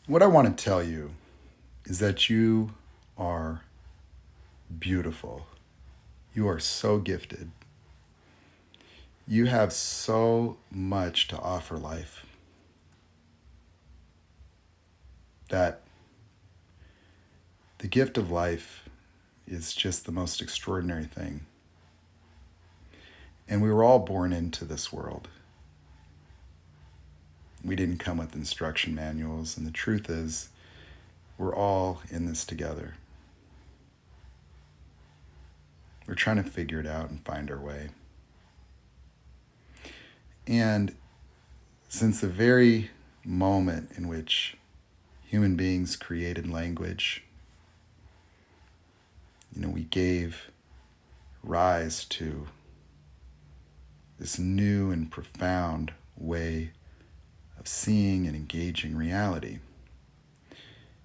What I want to tell you is that you are beautiful. You are so gifted. You have so much to offer life that the gift of life is just the most extraordinary thing. And we were all born into this world. We didn't come with instruction manuals, and the truth is, we're all in this together. We're trying to figure it out and find our way. And since the very moment in which human beings created language, we gave rise to this new and profound way of seeing and engaging reality.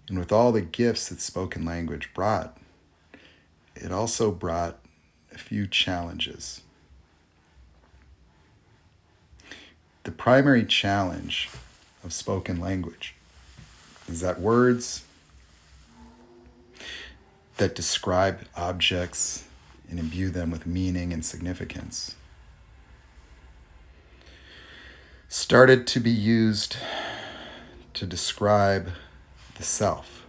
And with all the gifts that spoken language brought, it also brought a few challenges. The primary challenge of spoken language is that words that describe objects and imbue them with meaning and significance started to be used to describe the self.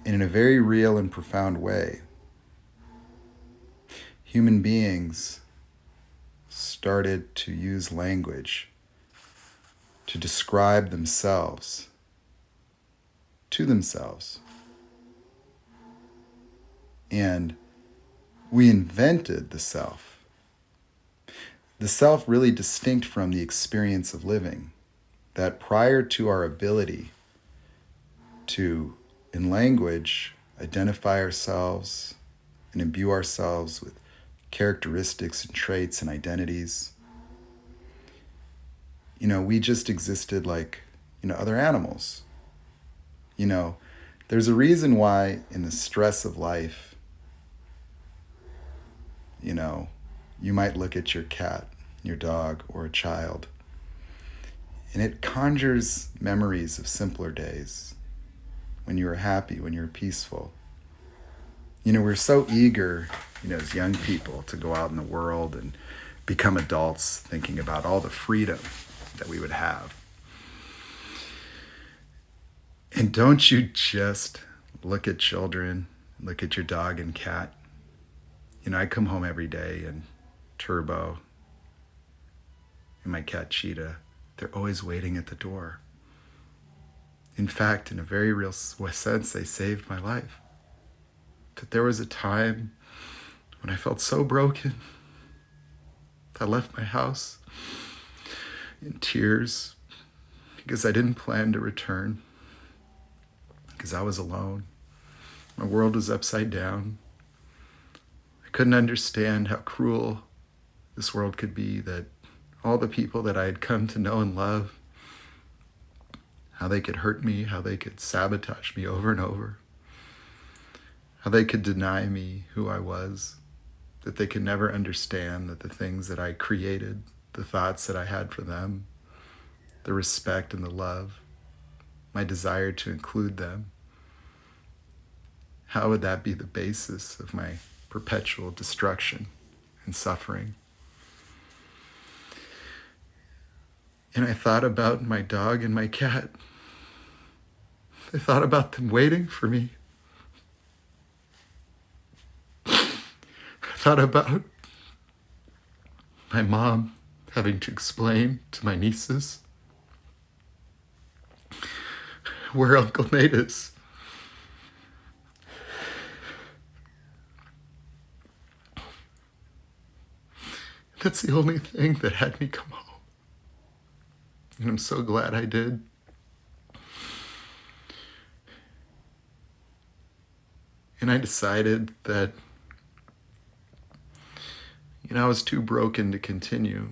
And in a very real and profound way, human beings started to use language to describe themselves to themselves. And we invented the self. The self really distinct from the experience of living, that prior to our ability to, in language, identify ourselves and imbue ourselves with characteristics and traits and identities, we just existed like, other animals. There's a reason why in the stress of life, you might look at your cat, your dog, or a child, and it conjures memories of simpler days when you were happy, when you were peaceful. We're so eager, as young people to go out in the world and become adults, thinking about all the freedom that we would have. And don't you just look at children, look at your dog and cat. I come home every day and Turbo and my cat Cheetah, they're always waiting at the door. In fact, in a very real sense, they saved my life. But there was a time when I felt so broken, I left my house in tears because I didn't plan to return, because I was alone. My world was upside down. I couldn't understand how cruel this world could be, that all the people that I had come to know and love, how they could hurt me, how they could sabotage me over and over, how they could deny me who I was, that they could never understand that the things that I created, the thoughts that I had for them, the respect and the love, my desire to include them, how would that be the basis of my perpetual destruction and suffering? And I thought about my dog and my cat. I thought about them waiting for me. I thought about my mom having to explain to my nieces where Uncle Nate is. That's the only thing that had me come home. And I'm so glad I did. And I decided that, I was too broken to continue.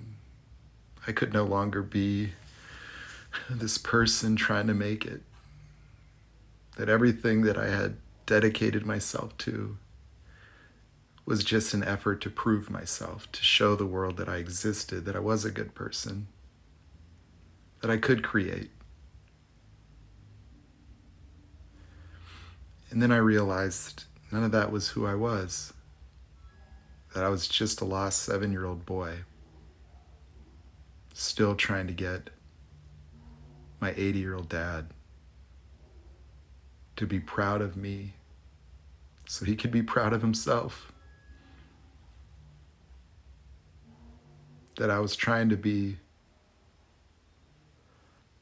I could no longer be this person trying to make it. That everything that I had dedicated myself to was just an effort to prove myself, to show the world that I existed, that I was a good person, that I could create. And then I realized none of that was who I was, that I was just a lost 7-year-old boy, still trying to get my 80-year-old dad to be proud of me so he could be proud of himself. That I was trying to be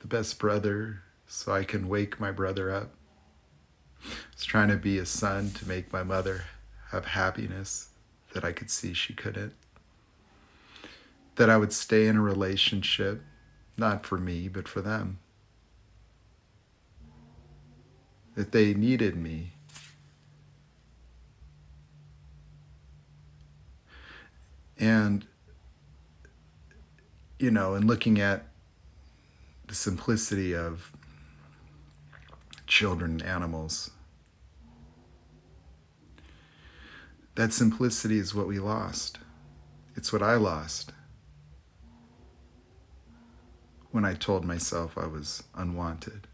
the best brother so I can wake my brother up. I was trying to be a son to make my mother have happiness that I could see she couldn't. That I would stay in a relationship, not for me, but for them. That they needed me. And, in looking at the simplicity of children and animals, that simplicity is what we lost. It's what I lost when I told myself I was unwanted,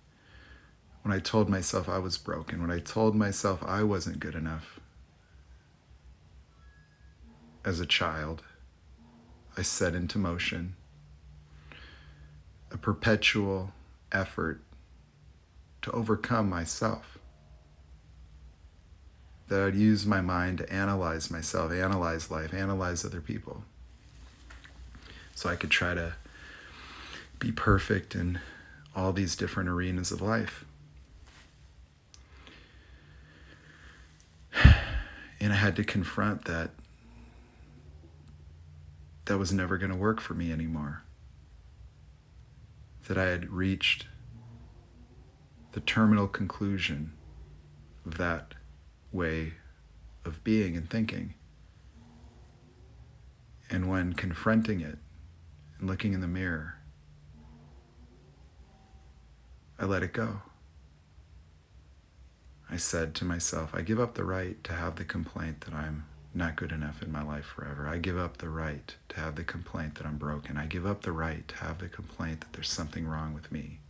when I told myself I was broken, when I told myself I wasn't good enough. As a child, I set into motion a perpetual effort to overcome myself. That I'd use my mind to analyze myself, analyze life, analyze other people. So I could try to be perfect in all these different arenas of life. And I had to confront that was never going to work for me anymore. That I had reached the terminal conclusion of that way of being and thinking. And when confronting it and looking in the mirror, I let it go. I said to myself, I give up the right to have the complaint that I'm not good enough in my life forever. I give up the right to have the complaint that I'm broken. I give up the right to have the complaint that there's something wrong with me.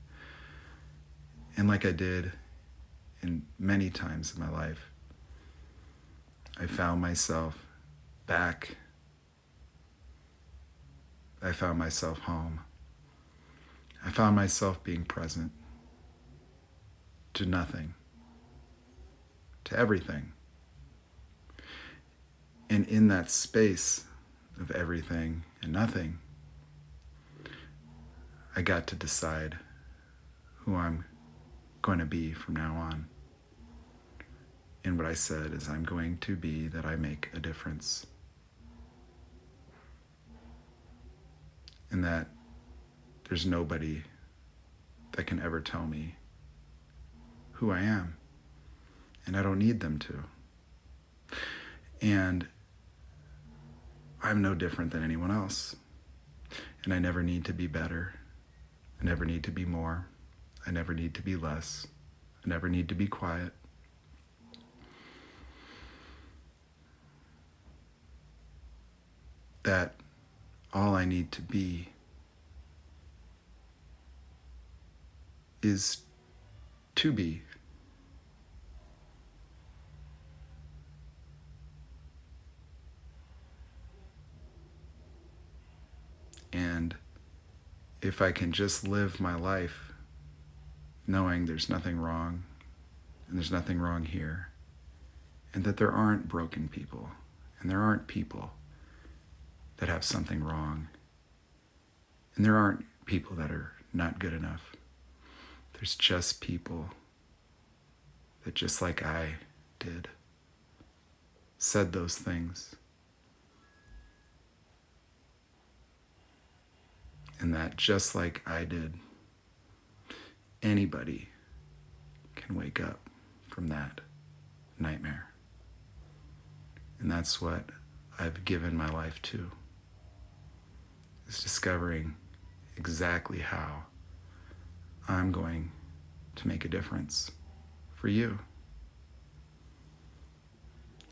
And like I did in many times in my life, I found myself back. I found myself home. I found myself being present to nothing, to everything. And in that space of everything and nothing, I got to decide who I'm going to be from now on. And what I said is, I'm going to be that I make a difference. And that there's nobody that can ever tell me who I am. And I don't need them to. And I'm no different than anyone else. And I never need to be better. I never need to be more. I never need to be less. I never need to be quiet. That all I need to be is to be. And if I can just live my life knowing there's nothing wrong, and there's nothing wrong here, and that there aren't broken people, and there aren't people that have something wrong, and there aren't people that are not good enough. There's just people that, just like I did, said those things. And that, just like I did, anybody can wake up from that nightmare. And that's what I've given my life to, is discovering exactly how I'm going to make a difference for you.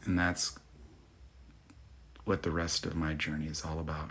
And that's what the rest of my journey is all about.